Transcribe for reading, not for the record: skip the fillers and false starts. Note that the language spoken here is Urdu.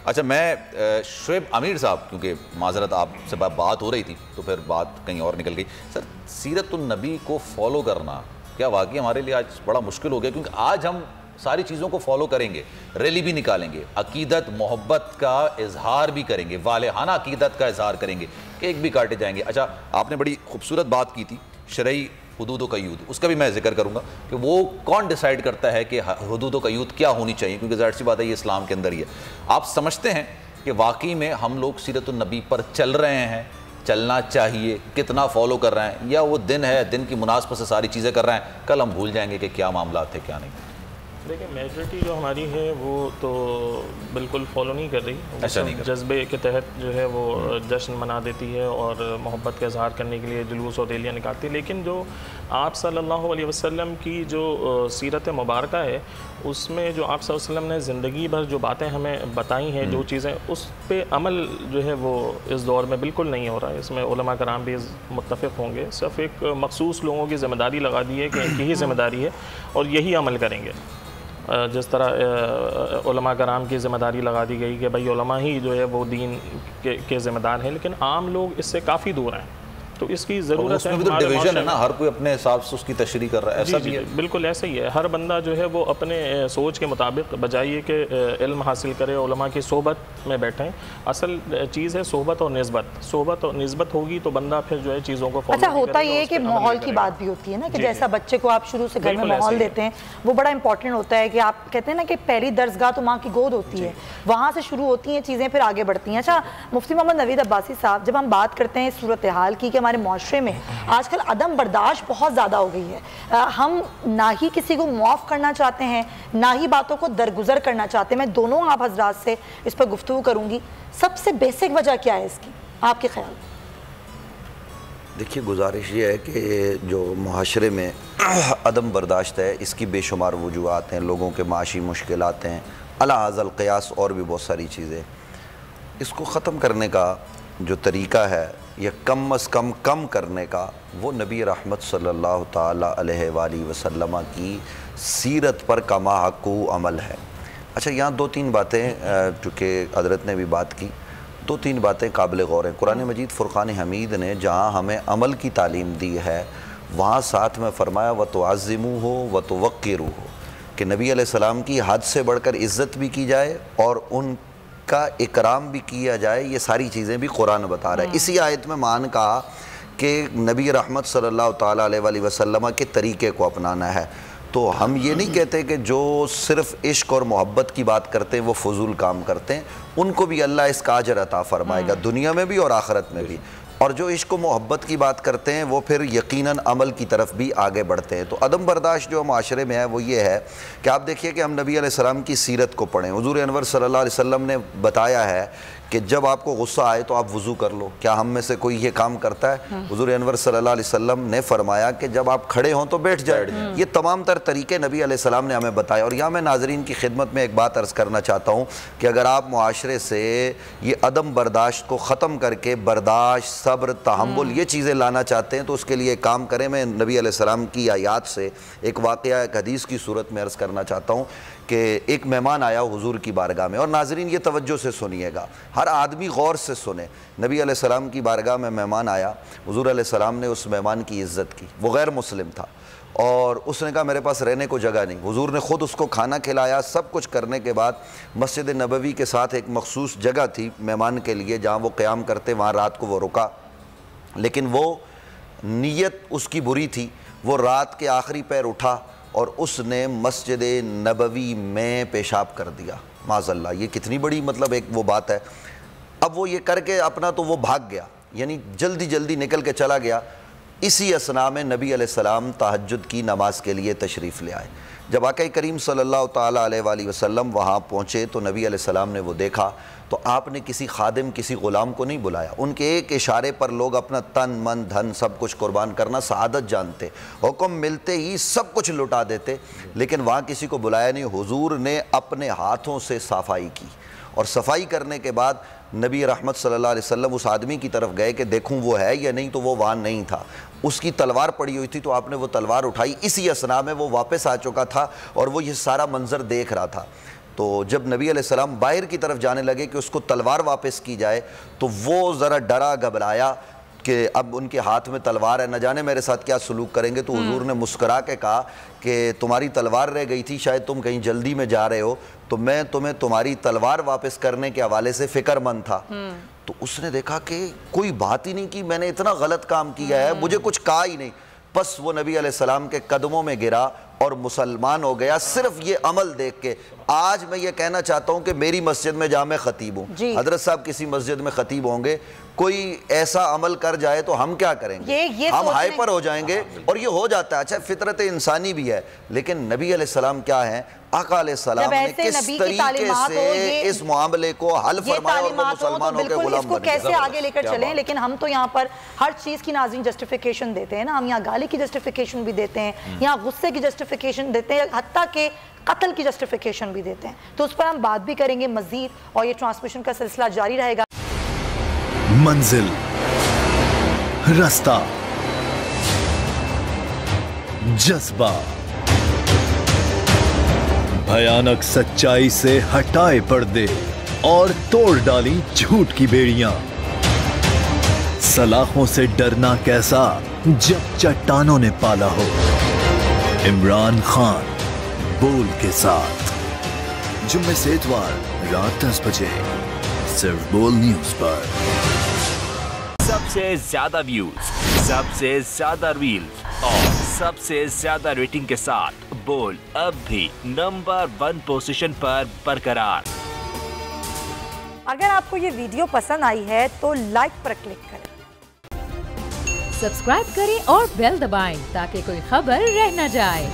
اچھا میں شعیب امیر صاحب، کیونکہ معذرت آپ سے بات ہو رہی تھی تو پھر بات کہیں اور نکل گئی. سر سیرت النبی کو فالو کرنا کیا واقعی ہمارے لیے آج بڑا مشکل ہو گیا؟ کیونکہ آج ہم ساری چیزوں کو فالو کریں گے، ریلی بھی نکالیں گے، عقیدت محبت کا اظہار بھی کریں گے، والہانہ عقیدت کا اظہار کریں گے، کیک بھی کاٹے جائیں گے. اچھا آپ نے بڑی خوبصورت بات کی تھی شرعی حدود و قیود، اس کا بھی میں ذکر کروں گا کہ وہ کون ڈیسائیڈ کرتا ہے کہ حدود و قیود کیا ہونی چاہیے، کیونکہ ظاہر سی بات ہے یہ اسلام کے اندر ہی ہے. آپ سمجھتے ہیں کہ واقعی میں ہم لوگ سیرت النبی پر چل رہے ہیں، چلنا چاہیے، کتنا فالو کر رہے ہیں، یا وہ دن ہے دن کی مناسبت سے ساری چیزیں کر رہے ہیں، کل ہم بھول جائیں گے کہ کیا معاملات تھے کیا نہیں؟ دیکھیں میجورٹی جو ہماری ہے وہ تو بالکل فالو نہیں کر رہی. ایسا نہیں جذبے کے تحت جو ہے وہ جشن منا دیتی ہے اور محبت کا اظہار کرنے کے لیے جلوس اور ریلیاں نکالتی ہے. لیکن جو آپ صلی اللہ علیہ وسلم کی جو سیرت مبارکہ ہے اس میں جو آپ صلی اللہ علیہ وسلم نے زندگی بھر جو باتیں ہمیں بتائی ہیں، جو چیزیں، اس پہ عمل جو ہے وہ اس دور میں بالکل نہیں ہو رہا ہے. اس میں علماء کرام بھی متفق ہوں گے. صرف ایک مخصوص لوگوں کی ذمہ داری لگا دی ہے کہ ان کی ہی ذمہ داری ہے اور یہی عمل کریں گے. جس طرح علماء کرام کی ذمہ داری لگا دی گئی کہ بھائی علماء ہی جو ہے وہ دین کے ذمہ دار ہیں، لیکن عام لوگ اس سے کافی دور ہیں. تو اس کی ضرورت ہے. اس میں بھی تو ڈیویژن ہے نا، ہر کوئی اپنے حساب سے اس کی تشریح کر رہا ہے. ایسا بھی ہے بالکل ایسا ہی ہے. ہر بندہ جو ہے وہ اپنے سوچ کے مطابق بجائے کہ علم حاصل کرے، علماء کی صحبت میں بیٹھیں. اصل چیز ہے صحبت اور نسبت. صحبت اور نسبت ہوگی تو بندہ پھر جو ہے چیزوں کو فالو. اچھا ہوتا یہ ہے کہ ماحول کی بات بھی ہوتی ہے نا، کہ جیسا بچے کو آپ شروع سے گھر میں ماحول دیتے ہیں وہ بڑا امپورٹنٹ ہوتا ہے. کہ آپ کہتے ہیں نا کہ پہلی درسگاہ تو ماں کی گود ہوتی ہے، وہاں سے شروع ہوتی ہیں چیزیں، پھر آگے بڑھتی ہیں. اچھا مفتی محمد نوید عباسی صاحب، جب ہم بات کرتے ہیں صورتحال کی کہ ہمارے معاشرے میں آج کل عدم برداشت بہت زیادہ ہو گئی ہے، ہم نہ ہی کسی کو معاف کرنا چاہتے ہیں، نہ ہی باتوں کو درگزر کرنا چاہتے ہیں. میں دونوں آپ حضرات سے اس پر گفتگو کروں گی. سب سے بیسک وجہ کیا ہے اس کی، آپ کے خیال؟ دیکھیے گزارش یہ ہے کہ جو معاشرے میں عدم برداشت ہے اس کی بے شمار وجوہات ہیں. لوگوں کے معاشی مشکلات ہیں، علی ھذا القیاس اور بھی بہت ساری چیزیں. اس کو ختم کرنے کا جو طریقہ ہے یا کم از کم کم کرنے کا، وہ نبی رحمت صلی اللہ تعالیٰ علیہ وآلہ وسلم کی سیرت پر کما حق عمل ہے. اچھا یہاں دو تین باتیں چونکہ حضرت نے بھی بات کی، دو تین باتیں قابل غور ہیں. قرآن مجید فرقان حمید نے جہاں ہمیں عمل کی تعلیم دی ہے وہاں ساتھ میں فرمایا وَتُعَزِّمُوهُ وَتُوَقِّرُوهُ کہ نبی علیہ السلام کی حد سے بڑھ کر عزت بھی کی جائے اور ان کا اکرام بھی کیا جائے. یہ ساری چیزیں بھی قرآن بتا رہا ہے. اسی آیت میں مان کہا کہ نبی رحمت صلی اللہ تعالیٰ علیہ وآلہ وسلم کے طریقے کو اپنانا ہے. تو ہم یہ نہیں کہتے کہ جو صرف عشق اور محبت کی بات کرتے ہیں وہ فضول کام کرتے ہیں، ان کو بھی اللہ اس کا اجر عطا فرمائے گا دنیا میں بھی اور آخرت میں بھی. اور جو عشق و محبت کی بات کرتے ہیں وہ پھر یقیناً عمل کی طرف بھی آگے بڑھتے ہیں. تو عدم برداشت جو معاشرے میں ہے وہ یہ ہے کہ آپ دیکھیے کہ ہم نبی علیہ السلام کی سیرت کو پڑھیں. حضور انور صلی اللہ علیہ وسلم نے بتایا ہے کہ جب آپ کو غصہ آئے تو آپ وضو کر لو. کیا ہم میں سے کوئی یہ کام کرتا ہے؟ حضور انور صلی اللہ علیہ وسلم نے فرمایا کہ جب آپ کھڑے ہوں تو بیٹھ جائیں. یہ تمام تر طریقے نبی علیہ السلام نے ہمیں بتایا. اور یہاں میں ناظرین کی خدمت میں ایک بات عرض کرنا چاہتا ہوں کہ اگر آپ معاشرے سے یہ عدم برداشت کو ختم کر کے برداشت، صبر، تحمل یہ چیزیں لانا چاہتے ہیں تو اس کے لیے کام کریں. میں نبی علیہ السلام کی آیات سے ایک واقعہ ایک حدیث کی صورت میں عرض کرنا چاہتا ہوں کہ ایک مہمان آیا حضور کی بارگاہ میں. اور ناظرین یہ توجہ سے سنیے گا، ہر آدمی غور سے سنے. نبی علیہ السلام کی بارگاہ میں مہمان آیا. حضور علیہ السلام نے اس مہمان کی عزت کی. وہ غیر مسلم تھا اور اس نے کہا میرے پاس رہنے کو جگہ نہیں. حضور نے خود اس کو کھانا کھلایا. سب کچھ کرنے کے بعد مسجد نبوی کے ساتھ ایک مخصوص جگہ تھی مہمان کے لیے جہاں وہ قیام کرتے، وہاں رات کو وہ رکا. لیکن وہ نیت اس کی بری تھی. وہ رات کے آخری پیر اٹھا اور اس نے مسجد نبوی میں پیشاب کر دیا. معاذ اللہ، یہ کتنی بڑی مطلب ایک وہ بات ہے. اب وہ یہ کر کے اپنا تو وہ بھاگ گیا، یعنی جلدی جلدی نکل کے چلا گیا. اسی اثناء میں نبی علیہ السلام تہجد کی نماز کے لیے تشریف لے آئے. جب آقا کریم صلی اللہ تعالیٰ علیہ وآلہ وسلم وہاں پہنچے تو نبی علیہ السلام نے وہ دیکھا تو آپ نے کسی خادم، کسی غلام کو نہیں بلایا. ان کے ایک اشارے پر لوگ اپنا تن من دھن سب کچھ قربان کرنا سعادت جانتے. حکم ملتے ہی سب کچھ لٹا دیتے، لیکن وہاں کسی کو بلایا نہیں. حضور نے اپنے ہاتھوں سے صفائی کی اور صفائی کرنے کے بعد نبی رحمت صلی اللہ علیہ وسلم اس آدمی کی طرف گئے کہ دیکھوں وہ ہے یا نہیں. تو وہ وہاں نہیں تھا. اس کی تلوار پڑی ہوئی تھی تو آپ نے وہ تلوار اٹھائی. اسی اثناء میں وہ واپس آ چکا تھا اور وہ یہ سارا منظر دیکھ رہا تھا. تو جب نبی علیہ السلام باہر کی طرف جانے لگے کہ اس کو تلوار واپس کی جائے تو وہ ذرا ڈرا گھبرایا کہ اب ان کے ہاتھ میں تلوار ہے، نہ جانے میرے ساتھ کیا سلوک کریں گے. تو حضور نے مسکرا کے کہا کہ تمہاری تلوار رہ گئی تھی، شاید تم کہیں جلدی میں جا رہے ہو، تو میں تمہیں تمہاری تلوار واپس کرنے کے حوالے سے فکر مند تھا. تو اس نے دیکھا کہ کوئی بات ہی نہیں کی، میں نے اتنا غلط کام کیا ہے، مجھے کچھ کہا ہی نہیں. بس وہ نبی علیہ السلام کے قدموں میں گرا اور مسلمان ہو گیا صرف یہ عمل دیکھ کے. آج میں یہ کہنا چاہتا ہوں کہ میری مسجد میں جہاں میں خطیب ہوں، حضرت صاحب کسی مسجد میں خطیب ہوں گے، کوئی ایسا عمل کر جائے تو ہم کیا کریں گے؟ ہم ہائپر ہو جائیں گے، اور یہ ہو جاتا ہے. اچھا فطرت انسانی بھی ہے، لیکن نبی علیہ السلام کیا ہیں؟ آقا علیہ السلام نے کس طریقے سے اس معاملے کو حل فرمایا اور وہ مسلمانوں کے غلام اس کو کیسے آگے لے کر چلیں. لیکن ہم تو یہاں پر ہر چیز کی ناظرین جسٹیفیکیشن دیتے ہیں نا، ہم یہاں گالی کی جسٹیفیکیشن بھی دیتے ہیں، یہاں غصے کی جسٹیفیکیشن دیتے ہیں، حتیٰ کہ قتل کی جسٹیفیکیشن بھی دیتے ہیں. تو اس پر ہم بات بھی کریں گے مزید، اور یہ ٹرانسمیشن کا سلسلہ جاری رہے گا. منزل، رستہ، جذبہ، بھیانک سچائی سے ہٹائے پردے اور توڑ ڈالی جھوٹ کی بیڑیاں. سلاخوں سے ڈرنا کیسا جب چٹانوں نے پالا ہو. عمران خان بول کے ساتھ، جمعے سے اتوار رات 10 بجے صرف بول نیوز پر. سب سے زیادہ ویوز، سب سے زیادہ ریلز اور سب سے زیادہ ریٹنگ کے ساتھ بول اب بھی نمبر 1 پوزیشن پر برقرار. اگر آپ کو یہ ویڈیو پسند آئی ہے تو لائک پر کلک کریں، سبسکرائب کریں اور بیل دبائیں تاکہ کوئی خبر رہ نہ جائے.